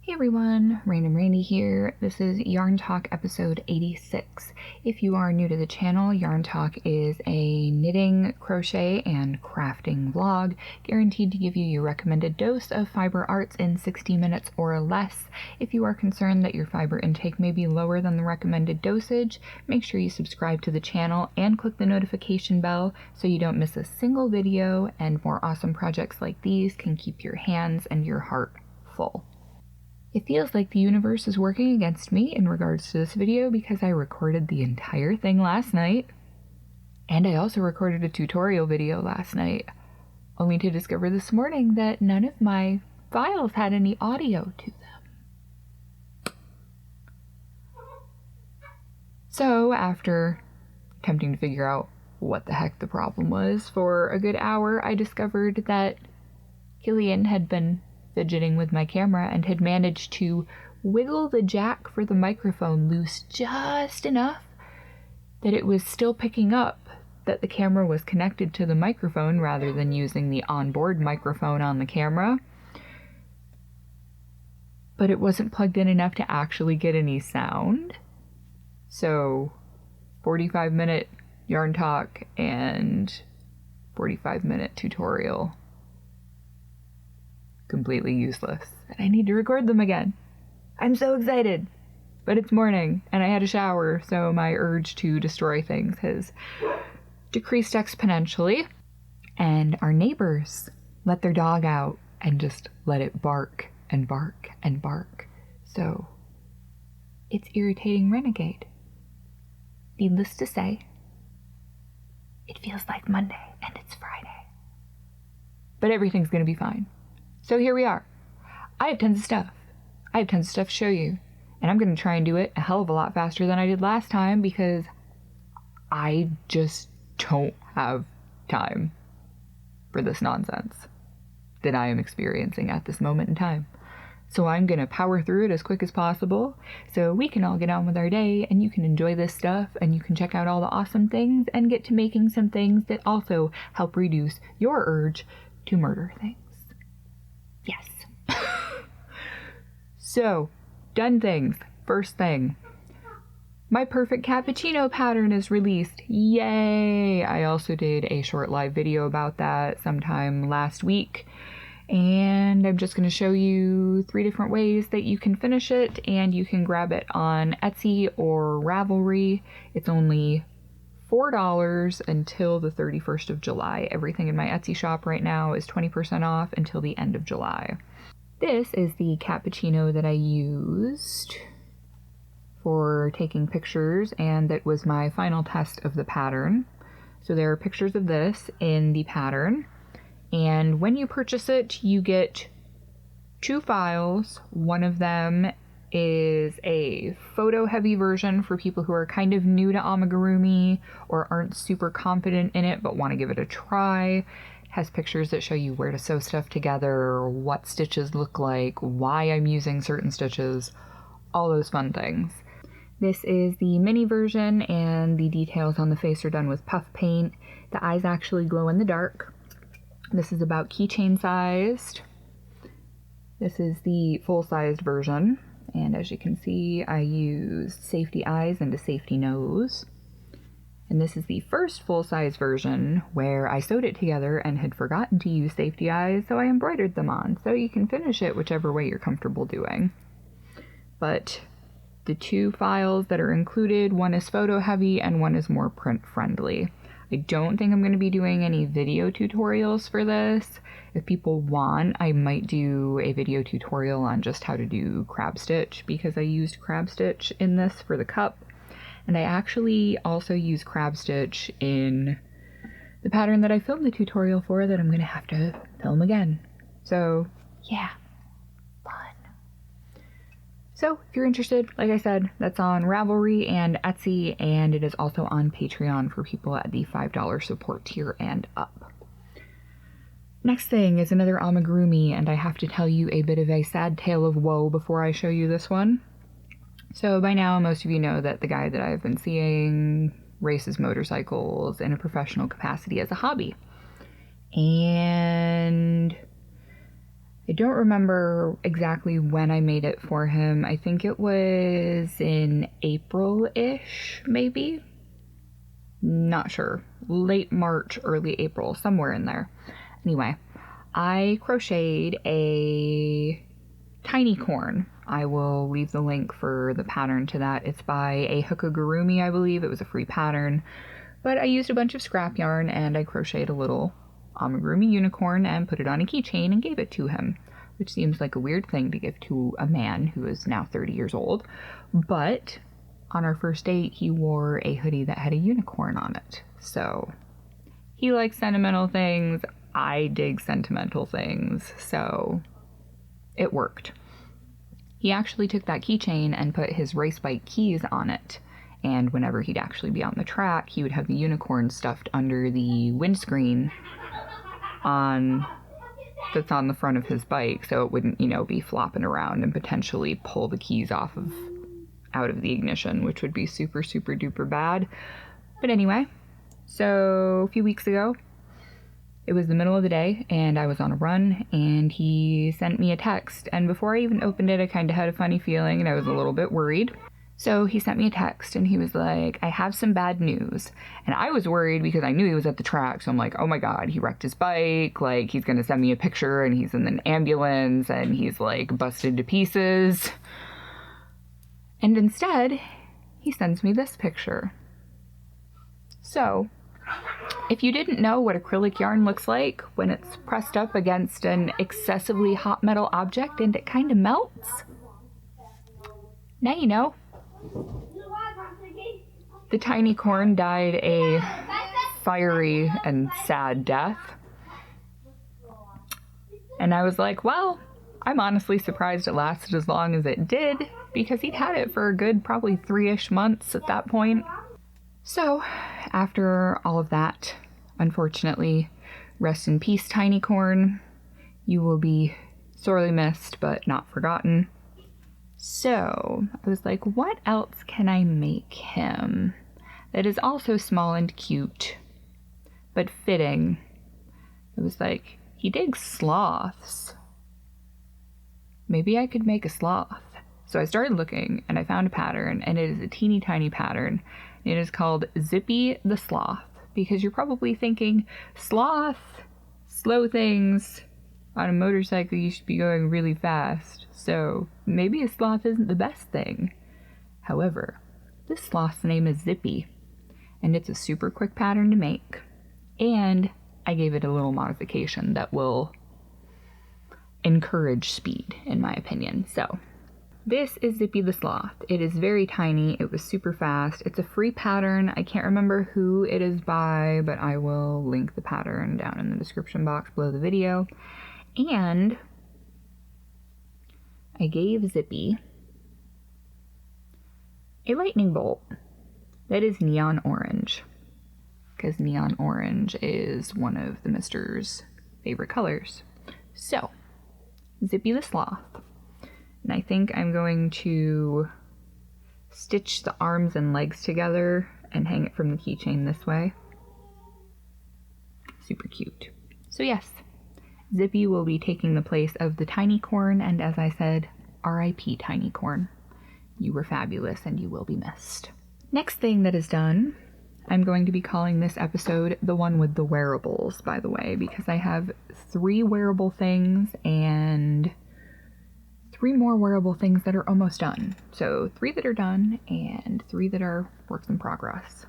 Hey everyone, Random Randy here. This is Yarn Talk episode 86. If you are new to the channel, Yarn Talk is a knitting, crochet, and crafting vlog guaranteed to give you your recommended dose of fiber arts in 60 minutes or less. If you are concerned that your fiber intake may be lower than the recommended dosage, make sure you subscribe to the channel and click the notification bell so you don't miss a single video, and more awesome projects like these can keep your hands and your heart full. It feels like the universe is working against me in regards to this video because I recorded the entire thing last night, and I also recorded a tutorial video last night, only to discover this morning that none of my files had any audio to them. So after attempting to figure out what the heck the problem was for a good hour, I discovered that Killian had been fidgeting with my camera and had managed to wiggle the jack for the microphone loose just enough that it was still picking up that the camera was connected to the microphone rather than using the onboard microphone on the camera. But it wasn't plugged in enough to actually get any sound. So 45-minute yarn talk and 45-minute tutorial. Completely useless. And I need to record them again. I'm so excited. But it's morning and I had a shower, so my urge to destroy things has decreased exponentially. And our neighbors let their dog out and just let it bark and bark and bark. So it's irritating Renegade. Needless to say, it feels like Monday and it's Friday. But everything's gonna be fine. So here we are. I have tons of stuff. I have tons of stuff to show you. And I'm going to try and do it a hell of a lot faster than I did last time because I just don't have time for this nonsense that I am experiencing at this moment in time. So I'm going to power through it as quick as possible so we can all get on with our day and you can enjoy this stuff and you can check out all the awesome things and get to making some things that also help reduce your urge to murder things. Yes. So, done things. First thing. My perfect cappuccino pattern is released. Yay! I also did a short live video about that sometime last week. And I'm just going to show you 3 different ways that you can finish it, and you can grab it on Etsy or Ravelry. It's only $4 until the 31st of July. Everything in my Etsy shop right now is 20% off until the end of July. This is the cappuccino that I used for taking pictures, and that was my final test of the pattern. So there are pictures of this in the pattern, and when you purchase it, you get 2 files. One of them is a photo heavy version for people who are kind of new to amigurumi or aren't super confident in it but want to give it a try. It has pictures that show you where to sew stuff together, what stitches look like, why I'm using certain stitches, all those fun things. This is the mini version, and the details on the face are done with puff paint. The eyes actually glow in the dark. This is about keychain sized. This is the full-sized version. And as you can see, I used safety eyes and a safety nose. And this is the first full-size version where I sewed it together and had forgotten to use safety eyes, so I embroidered them on. So you can finish it whichever way you're comfortable doing. But the 2 files that are included, one is photo heavy and one is more print friendly. I don't think I'm going to be doing any video tutorials for this. If people want, I might do a video tutorial on just how to do crab stitch, because I used crab stitch in this for the cup. And I actually also use crab stitch in the pattern that I filmed the tutorial for that I'm going to have to film again. So yeah, fun. So if you're interested, like I said, that's on Ravelry and Etsy, and it is also on Patreon for people at the $5 support tier and up. Next thing is another amigurumi, and I have to tell you a bit of a sad tale of woe before I show you this one. So by now, most of you know that the guy that I've been seeing races motorcycles in a professional capacity as a hobby. And I don't remember exactly when I made it for him. I think it was in April-ish, maybe? Not sure. Late March, early April, somewhere in there. Anyway, I crocheted a tiny corn. I will leave the link for the pattern to that. It's by a Hookagurumi, I believe. It was a free pattern. But I used a bunch of scrap yarn and I crocheted a little amigurumi unicorn and put it on a keychain and gave it to him, which seems like a weird thing to give to a man who is now 30 years old. But on our first date, he wore a hoodie that had a unicorn on it. So he likes sentimental things. I dig sentimental things. So it worked. He actually took that keychain and put his race bike keys on it. And whenever he'd actually be on the track, he would have the unicorn stuffed under the windscreen that's on the front of his bike, so it wouldn't, be flopping around and potentially pull the keys out of the ignition, which would be super, super duper bad. But anyway, so a few weeks ago, it was the middle of the day and I was on a run and he sent me a text, and before I even opened it, I kind of had a funny feeling and I was a little bit worried. So he sent me a text and he was like, I have some bad news. And I was worried because I knew he was at the track. So I'm like, oh my God, he wrecked his bike. Like, he's going to send me a picture and he's in an ambulance and he's like busted to pieces. And instead, he sends me this picture. So if you didn't know what acrylic yarn looks like when it's pressed up against an excessively hot metal object and it kind of melts, now you know. The tiny corn died a fiery and sad death. And I was like, well, I'm honestly surprised it lasted as long as it did, because he'd had it for a good probably 3-ish months at that point. So, after all of that, unfortunately, rest in peace, tiny corn. You will be sorely missed, but not forgotten. So, I was like, what else can I make him that is also small and cute, but fitting? I was like, he digs sloths. Maybe I could make a sloth. So I started looking, and I found a pattern, and it is a teeny tiny pattern. It is called Zippy the Sloth, because you're probably thinking, sloth, slow things. On a motorcycle, you should be going really fast. So maybe a sloth isn't the best thing. However, this sloth's name is Zippy, and it's a super quick pattern to make. And I gave it a little modification that will encourage speed, in my opinion. So this is Zippy the Sloth. It is very tiny. It was super fast. It's a free pattern. I can't remember who it is by, but I will link the pattern down in the description box below the video. And I gave Zippy a lightning bolt that is neon orange, because neon orange is one of the Mister's favorite colors. So, Zippy the Sloth. And I think I'm going to stitch the arms and legs together and hang it from the keychain this way. Super cute. So yes, Zippy will be taking the place of the tiny corn, and as I said, R.I.P. tiny corn. You were fabulous and you will be missed. Next thing that is done, I'm going to be calling this episode the one with the wearables, by the way, because I have 3 wearable things and 3 more wearable things that are almost done. So 3 that are done and 3 that are works in progress.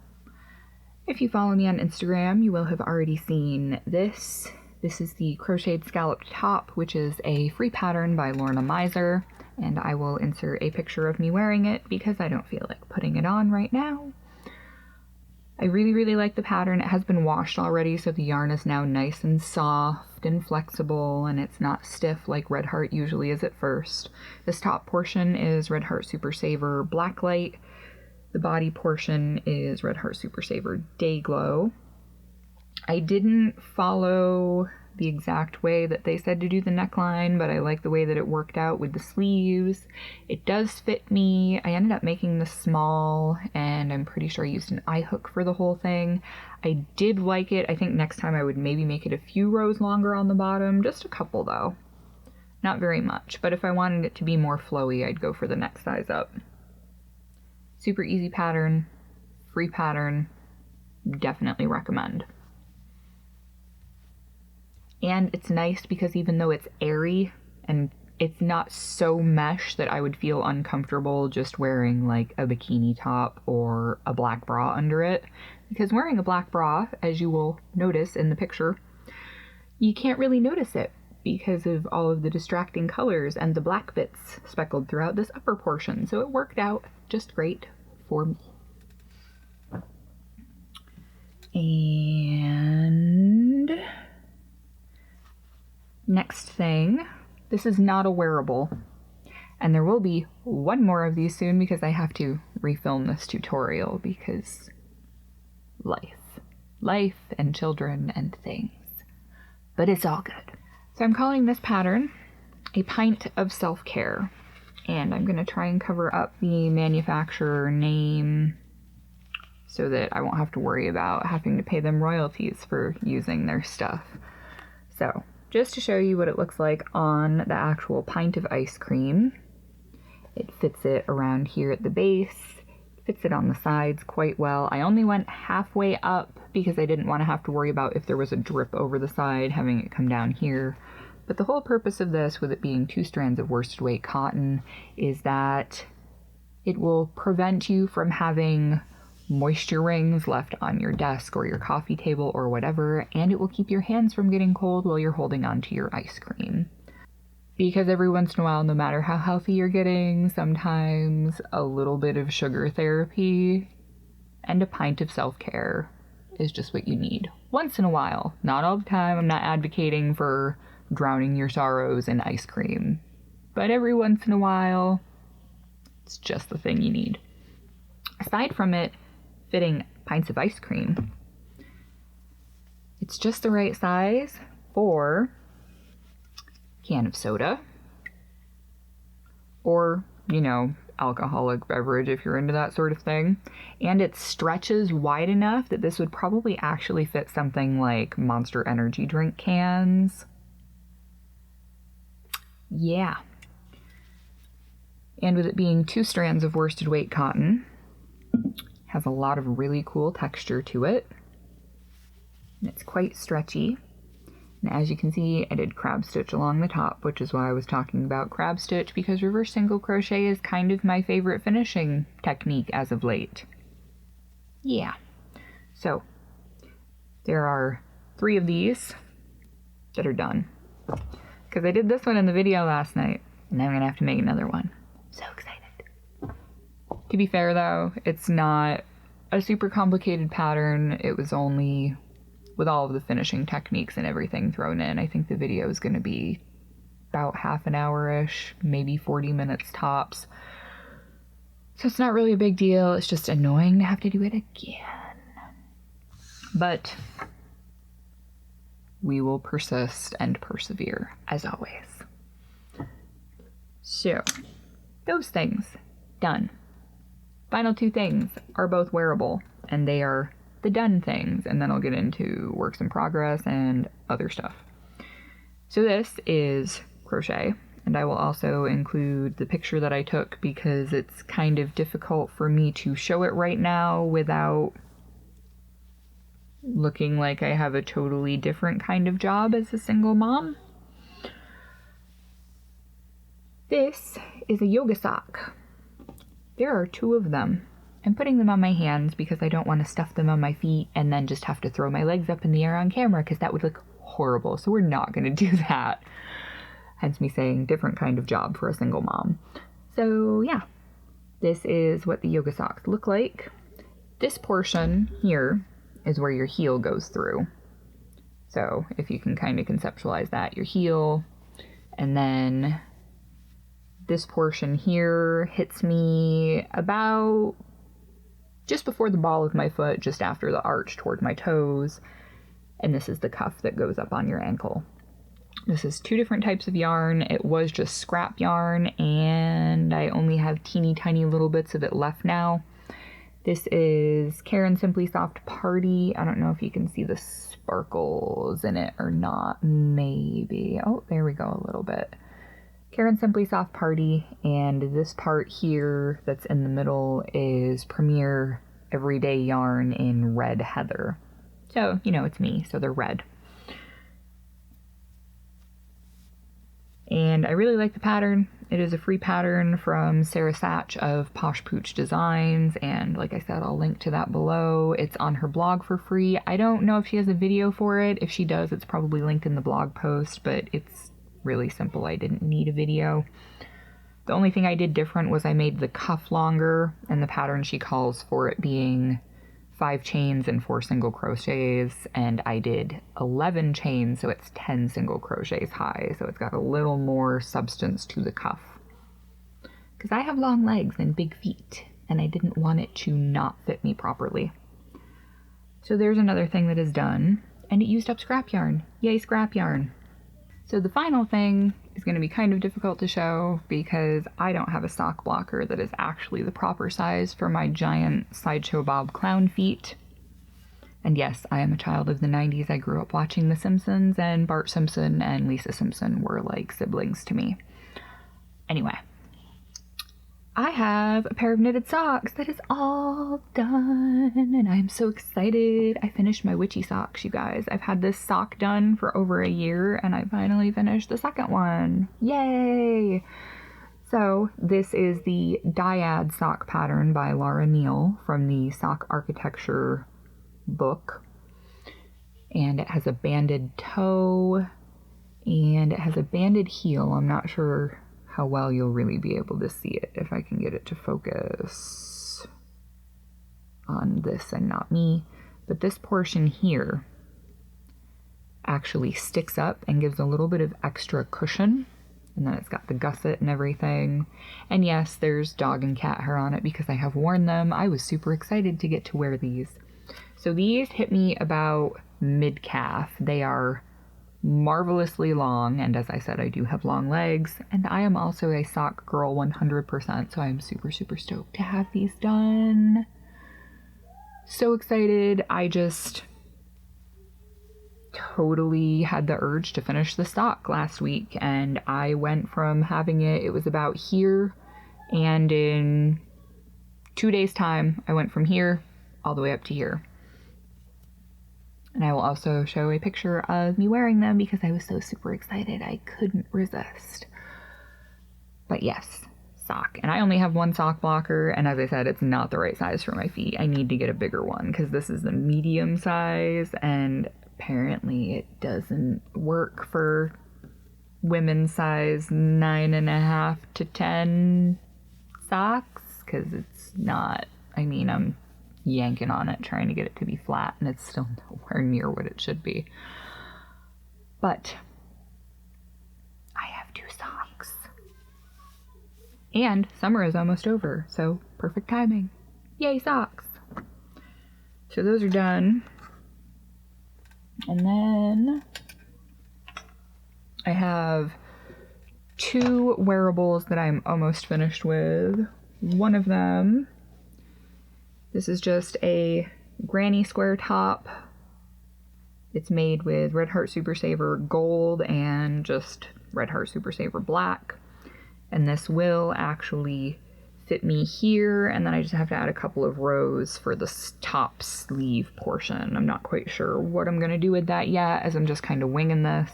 If you follow me on Instagram, you will have already seen this. This is the Crocheted Scalloped top, which is a free pattern by Lorna Miser, and I will insert a picture of me wearing it because I don't feel like putting it on right now. I really, really like the pattern. It has been washed already, so the yarn is now nice and soft and flexible, and it's not stiff like Red Heart usually is at first. This top portion is Red Heart Super Saver Blacklight. The body portion is Red Heart Super Saver Day Glow. I didn't follow the exact way that they said to do the neckline, but I like the way that it worked out with the sleeves. It does fit me. I ended up making this small, and I'm pretty sure I used an eye hook for the whole thing. I did like it. I think next time I would maybe make it a few rows longer on the bottom, just a couple though. Not very much, but if I wanted it to be more flowy, I'd go for the next size up. Super easy pattern, free pattern, definitely recommend. And it's nice because even though it's airy and it's not so mesh that I would feel uncomfortable just wearing like a bikini top or a black bra under it, because wearing a black bra, as you will notice in the picture, you can't really notice it because of all of the distracting colors and the black bits speckled throughout this upper portion. So it worked out just great for me. And next thing, this is not a wearable, and there will be one more of these soon because I have to refilm this tutorial because life and children and things, but it's all good. So I'm calling this pattern a pint of self-care, and I'm going to try and cover up the manufacturer name so that I won't have to worry about having to pay them royalties for using their stuff. So just to show you what it looks like on the actual pint of ice cream, it fits it around here at the base, fits it on the sides quite well. I only went halfway up because I didn't want to have to worry about if there was a drip over the side, having it come down here. But the whole purpose of this, with it being 2 strands of worsted weight cotton, is that it will prevent you from having moisture rings left on your desk or your coffee table or whatever, and it will keep your hands from getting cold while you're holding onto your ice cream. Because every once in a while, no matter how healthy you're getting, sometimes a little bit of sugar therapy and a pint of self-care is just what you need. Once in a while, not all the time. I'm not advocating for drowning your sorrows in ice cream, but every once in a while, it's just the thing you need. Aside from it fitting pints of ice cream, it's just the right size for a can of soda or, you know, alcoholic beverage if you're into that sort of thing. And it stretches wide enough that this would probably actually fit something like Monster Energy drink cans. Yeah. And with it being 2 strands of worsted weight cotton, has a lot of really cool texture to it. And it's quite stretchy. And as you can see, I did crab stitch along the top, which is why I was talking about crab stitch, because reverse single crochet is kind of my favorite finishing technique as of late. Yeah. So there are 3 of these that are done. Because I did this one in the video last night, and now I'm going to have to make another one. So excited. To be fair though, it's not a super complicated pattern. It was only, with all of the finishing techniques and everything thrown in, I think the video is going to be about half an hour-ish, maybe 40 minutes tops. So it's not really a big deal. It's just annoying to have to do it again. But we will persist and persevere, as always. So, those things, done. Final 2 things are both wearable, and they are the done things, and then I'll get into works in progress and other stuff. So this is crochet, and I will also include the picture that I took because it's kind of difficult for me to show it right now without looking like I have a totally different kind of job as a single mom. This is a yoga sock. There are 2 of them. I'm putting them on my hands because I don't want to stuff them on my feet and then just have to throw my legs up in the air on camera because that would look horrible. So we're not going to do that. Hence me saying different kind of job for a single mom. So yeah, this is what the yoga socks look like. This portion here is where your heel goes through. So if you can kind of conceptualize that, your heel, and then this portion here hits me about just before the ball of my foot, just after the arch toward my toes. And this is the cuff that goes up on your ankle. This is 2 different types of yarn. It was just scrap yarn, and I only have teeny tiny little bits of it left now. This is Karen Simply Soft Party. I don't know if you can see the sparkles in it or not. Maybe. Oh, there we go, a little bit. Karen Simply Soft Party, and this part here that's in the middle is Premier Everyday Yarn in Red Heather. So, you know, it's me, so they're red. And I really like the pattern. It is a free pattern from Sarah Satch of Posh Pooch Designs, and like I said, I'll link to that below. It's on her blog for free. I don't know if she has a video for it. If she does, it's probably linked in the blog post, but it's really simple. I didn't need a video. The only thing I did different was I made the cuff longer, and the pattern she calls for it being 5 chains and 4 single crochets, and I did 11 chains, so it's 10 single crochets high, so it's got a little more substance to the cuff. Because I have long legs and big feet, and I didn't want it to not fit me properly. So there's another thing that is done, and it used up scrap yarn. Yay, scrap yarn! So the final thing is going to be kind of difficult to show because I don't have a sock blocker that is actually the proper size for my giant Sideshow Bob clown feet. And yes, I am a child of the 90s. I grew up watching The Simpsons, and Bart Simpson and Lisa Simpson were like siblings to me. Anyway, I have a pair of knitted socks that is all done, and I'm so excited. I finished my witchy socks, you guys. I've had this sock done for over a year, and I finally finished the second one. Yay! So this is the Dyad sock pattern by Laura Neal from the Sock Architecture book, and it has a banded toe, and it has a banded heel. I'm not sure how well you'll really be able to see it if I can get it to focus on this and not me. But this portion here actually sticks up and gives a little bit of extra cushion, and then it's got the gusset and everything. And yes, there's dog and cat hair on it because I have worn them. I was super excited to get to wear these. So these hit me about mid-calf. They are marvelously long, and as I said, I do have long legs, and I am also a sock girl 100%, so I'm super stoked to have these done. So excited. I just totally had the urge to finish the sock last week, and I went from having it was about here, and in 2 days time I went from here all the way up to here. And I will also show a picture of me wearing them because I was so super excited. I couldn't resist. But yes, sock. And I only have one sock blocker, and as I said, it's not the right size for my feet. I need to get a bigger one because this is the medium size, and apparently it doesn't work for women's size 9.5 to 10 socks because it's not, I mean, I'm yanking on it trying to get it to be flat, and it's still nowhere near what it should be. But I have 2 socks, and summer is almost over, so perfect timing. Yay, socks! So those are done, and then I have 2 wearables that I'm almost finished with. One of them, this is just a granny square top. It's made with Red Heart Super Saver Gold and just Red Heart Super Saver Black. And this will actually fit me here, and then I just have to add a couple of rows for the top sleeve portion. I'm not quite sure what I'm going to do with that yet, as I'm just kind of winging this.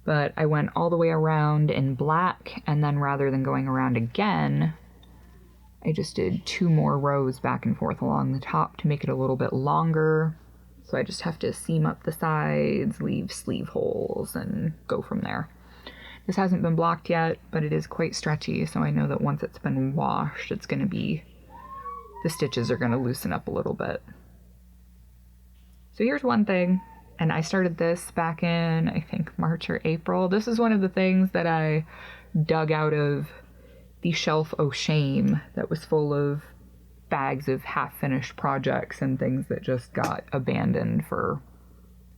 But I went all the way around in black, and then rather than going around again, I just did 2 more rows back and forth along the top to make it a little bit longer. So I just have to seam up the sides, leave sleeve holes, and go from there. This hasn't been blocked yet, but it is quite stretchy, so I know that once it's been washed, it's going to be, the stitches are going to loosen up a little bit. So here's one thing, and I started this back in, I think, March or April. This is one of the things that I dug out of the shelf oh shame that was full of bags of half-finished projects and things that just got abandoned for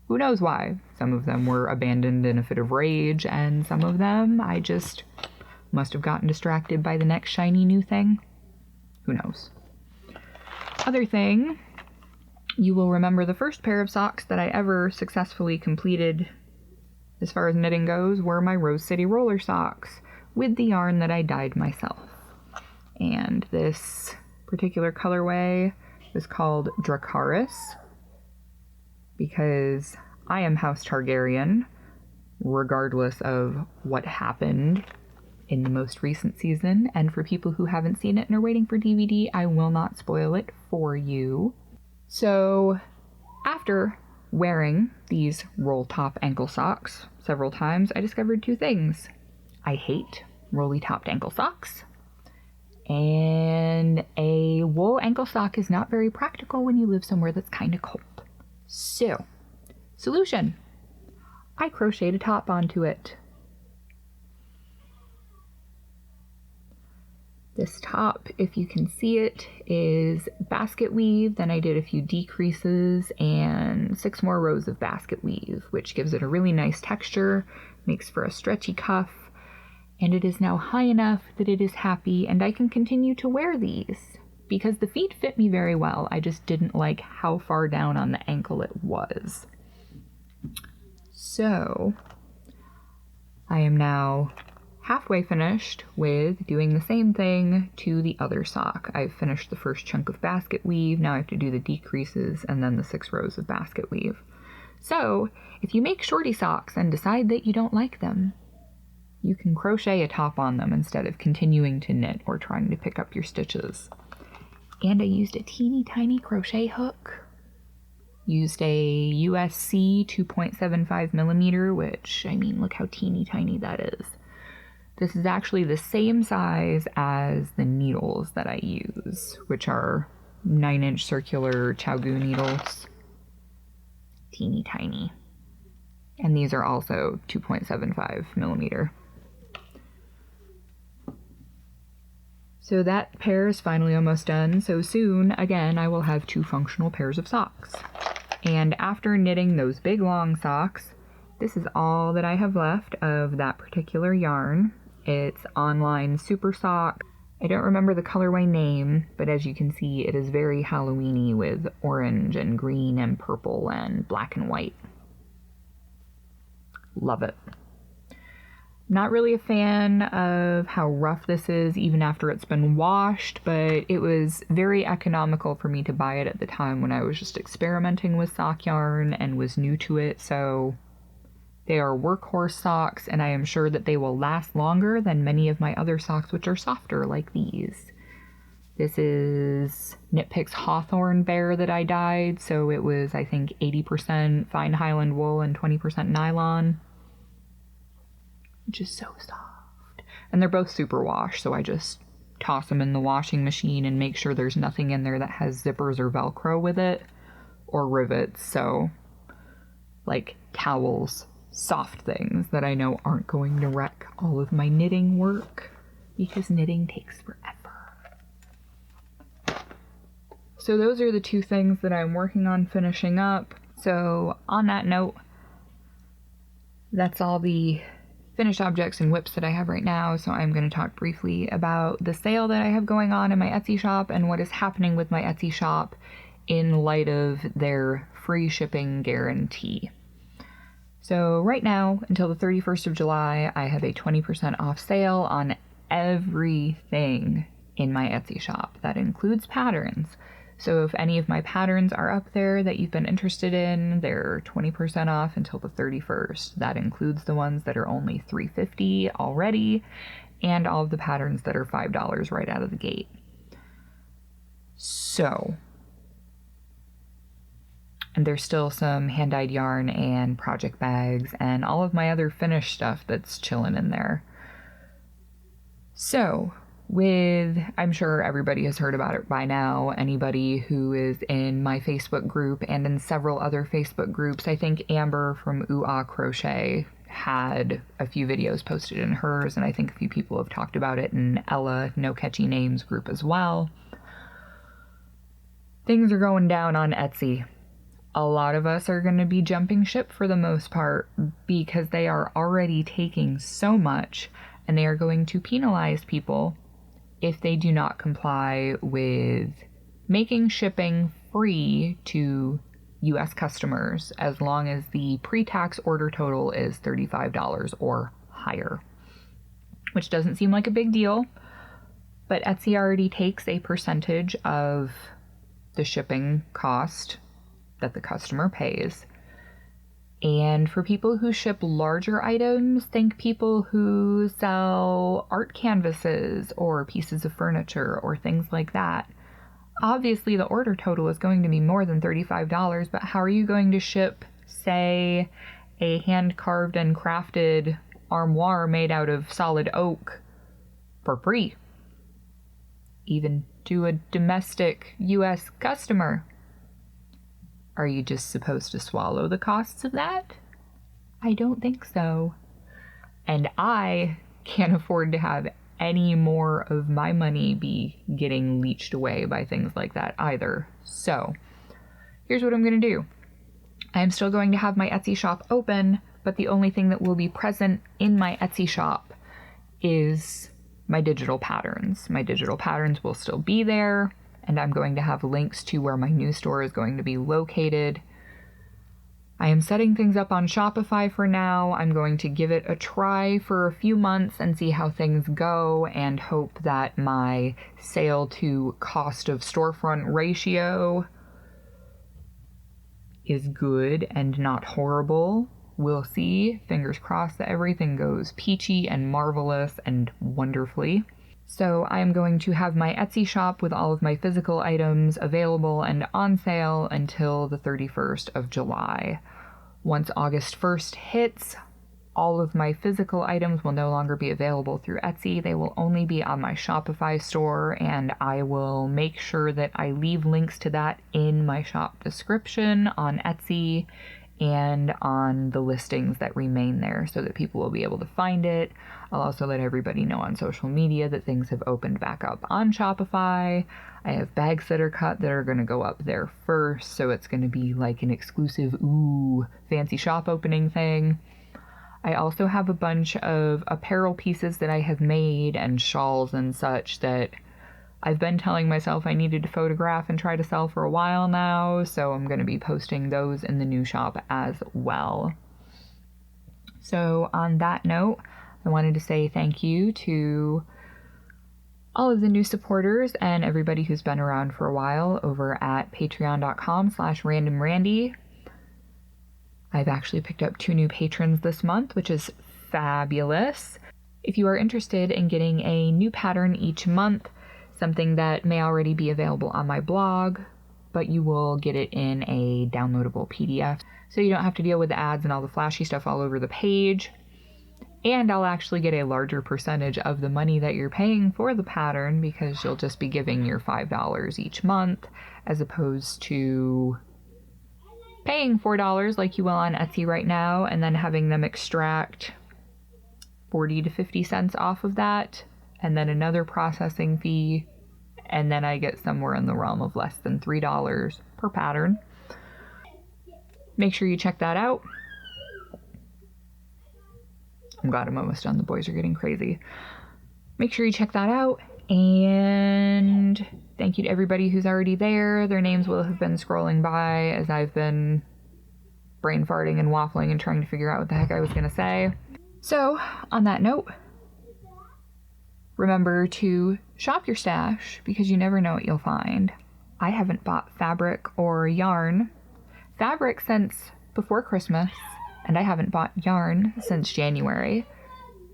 who knows why. Some of them were abandoned in a fit of rage, and some of them I just must have gotten distracted by the next shiny new thing. Who knows? Other thing, you will remember the first pair of socks that I ever successfully completed as far as knitting goes were my Rose City roller socks, with the yarn that I dyed myself. And this particular colorway is called Dracarys because I am House Targaryen, regardless of what happened in the most recent season. And for people who haven't seen it and are waiting for DVD, I will not spoil it for you. So after wearing these roll top ankle socks several times, I discovered two things. I hate rolly topped ankle socks, and a wool ankle sock is not very practical when you live somewhere that's kind of cold. So, solution. I crocheted a top onto it. This top, if you can see it, is basket weave. Then I did a few decreases and 6 more rows of basket weave, which gives it a really nice texture, makes for a stretchy cuff, and it is now high enough that it is happy and I can continue to wear these because the feet fit me very well. I just didn't like how far down on the ankle it was. So I am now halfway finished with doing the same thing to the other sock. I've finished the first chunk of basket weave. Now I have to do the decreases and then the 6 rows of basket weave. So if you make shorty socks and decide that you don't like them, you can crochet a top on them instead of continuing to knit or trying to pick up your stitches. And I used a teeny tiny crochet hook. Used a USC 2.75 millimeter, which, I mean, look how teeny tiny that is. This is actually the same size as the needles that I use, which are 9-inch circular Chaogu needles. Teeny tiny. And these are also 2.75 millimeter. So that pair is finally almost done. So soon, again, I will have 2 functional pairs of socks. And after knitting those big long socks, this is all that I have left of that particular yarn. It's Online Super Sock. I don't remember the colorway name, but as you can see, it is very Halloween-y with orange and green and purple and black and white. Love it. Not really a fan of how rough this is even after it's been washed, but it was very economical for me to buy it at the time when I was just experimenting with sock yarn and was new to it, so they are workhorse socks, and I am sure that they will last longer than many of my other socks, which are softer like these. This is Knit Picks Hawthorne Bear that I dyed, so it was, I think, 80% fine Highland wool and 20% nylon, which is so soft. And they're both super wash, so I just toss them in the washing machine and make sure there's nothing in there that has zippers or Velcro with it, or rivets, so like towels, soft things that I know aren't going to wreck all of my knitting work, because knitting takes forever. So those are the 2 things that I'm working on finishing up. So on that note, that's all the finished objects and whips that I have right now. So I'm going to talk briefly about the sale that I have going on in my Etsy shop and what is happening with my Etsy shop in light of their free shipping guarantee. So right now, until the 31st of July, I have a 20% off sale on everything in my Etsy shop. That includes patterns. So if any of my patterns are up there that you've been interested in, they're 20% off until the 31st. That includes the ones that are only $3.50 already, and all of the patterns that are $5 right out of the gate. So, and there's still some hand-dyed yarn and project bags and all of my other finished stuff that's chilling in there. So, I'm sure everybody has heard about it by now, anybody who is in my Facebook group and in several other Facebook groups. I think Amber from Aah Crochet had a few videos posted in hers, and I think a few people have talked about it in Ella No Catchy Names group as well. Things are going down on Etsy. A lot of us are going to be jumping ship for the most part because they are already taking so much, and they are going to penalize people if they do not comply with making shipping free to US customers as long as the pre-tax order total is $35 or higher. which doesn't seem like a big deal, but Etsy already takes a percentage of the shipping cost that the customer pays. And for people who ship larger items, think people who sell art canvases or pieces of furniture or things like that. Obviously, the order total is going to be more than $35, but how are you going to ship, say, a hand-carved and crafted armoire made out of solid oak for free? Even to a domestic U.S. customer. Are you just supposed to swallow the costs of that? I don't think so. And I can't afford to have any more of my money be getting leached away by things like that either. So, here's what I'm going to do. I am still going to have my Etsy shop open, but the only thing that will be present in my Etsy shop is my digital patterns. My digital patterns will still be there, and I'm going to have links to where my new store is going to be located. I am setting things up on Shopify for now. I'm going to give it a try for a few months and see how things go, and hope that my sale to cost of storefront ratio is good and not horrible. We'll see. Fingers crossed that everything goes peachy and marvelous and wonderfully. So I am going to have my Etsy shop with all of my physical items available and on sale until the 31st of July. Once August 1st hits, all of my physical items will no longer be available through Etsy. They will only be on my Shopify store, and I will make sure that I leave links to that in my shop description on Etsy and on the listings that remain there so that people will be able to find it. I'll also let everybody know on social media that things have opened back up on Shopify. I have bags that are cut that are going to go up there first, so it's going to be like an exclusive, fancy shop opening thing. I also have a bunch of apparel pieces that I have made and shawls and such that I've been telling myself I needed to photograph and try to sell for a while now, so I'm going to be posting those in the new shop as well. So on that note, I wanted to say thank you to all of the new supporters and everybody who's been around for a while over at patreon.com/randomrandy. I've actually picked up 2 new patrons this month, which is fabulous. If you are interested in getting a new pattern each month, something that may already be available on my blog, but you will get it in a downloadable PDF, so you don't have to deal with the ads and all the flashy stuff all over the page. And I'll actually get a larger percentage of the money that you're paying for the pattern, because you'll just be giving your $5 each month, as opposed to paying $4 like you will on Etsy right now, and then having them extract 40 to 50 cents off of that, and then another processing fee, and then I get somewhere in the realm of less than $3 per pattern. Make sure you check that out. Oh God, I'm almost done. The boys are getting crazy. Make sure you check that out, and thank you to everybody who's already there. Their names will have been scrolling by as I've been brain farting and waffling and trying to figure out what the heck I was going to say. So, on that note, remember to shop your stash, because you never know what you'll find. I haven't bought fabric or yarn. Fabric since before Christmas, and I haven't bought yarn since January.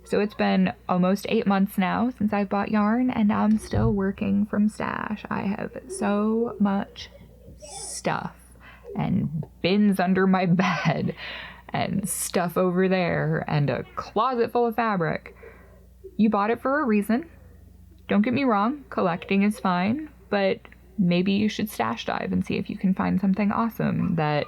So it's been almost 8 months now since I've bought yarn, and I'm still working from stash. I have so much stuff, and bins under my bed, and stuff over there, and a closet full of fabric. You bought it for a reason. Don't get me wrong, collecting is fine, but maybe you should stash dive and see if you can find something awesome that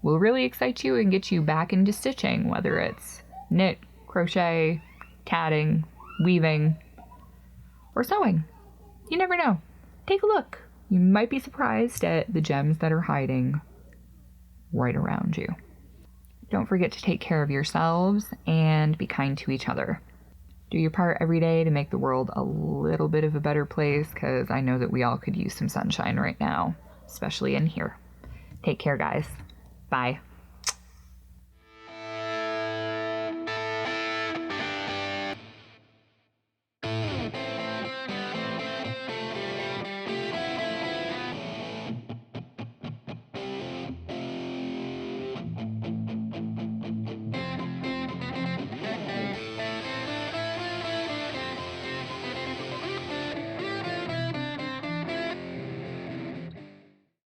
will really excite you and get you back into stitching, whether it's knit, crochet, tatting, weaving, or sewing. You never know. Take a look. You might be surprised at the gems that are hiding right around you. Don't forget to take care of yourselves and be kind to each other. Do your part every day to make the world a little bit of a better place, because I know that we all could use some sunshine right now, especially in here. Take care, guys. Bye.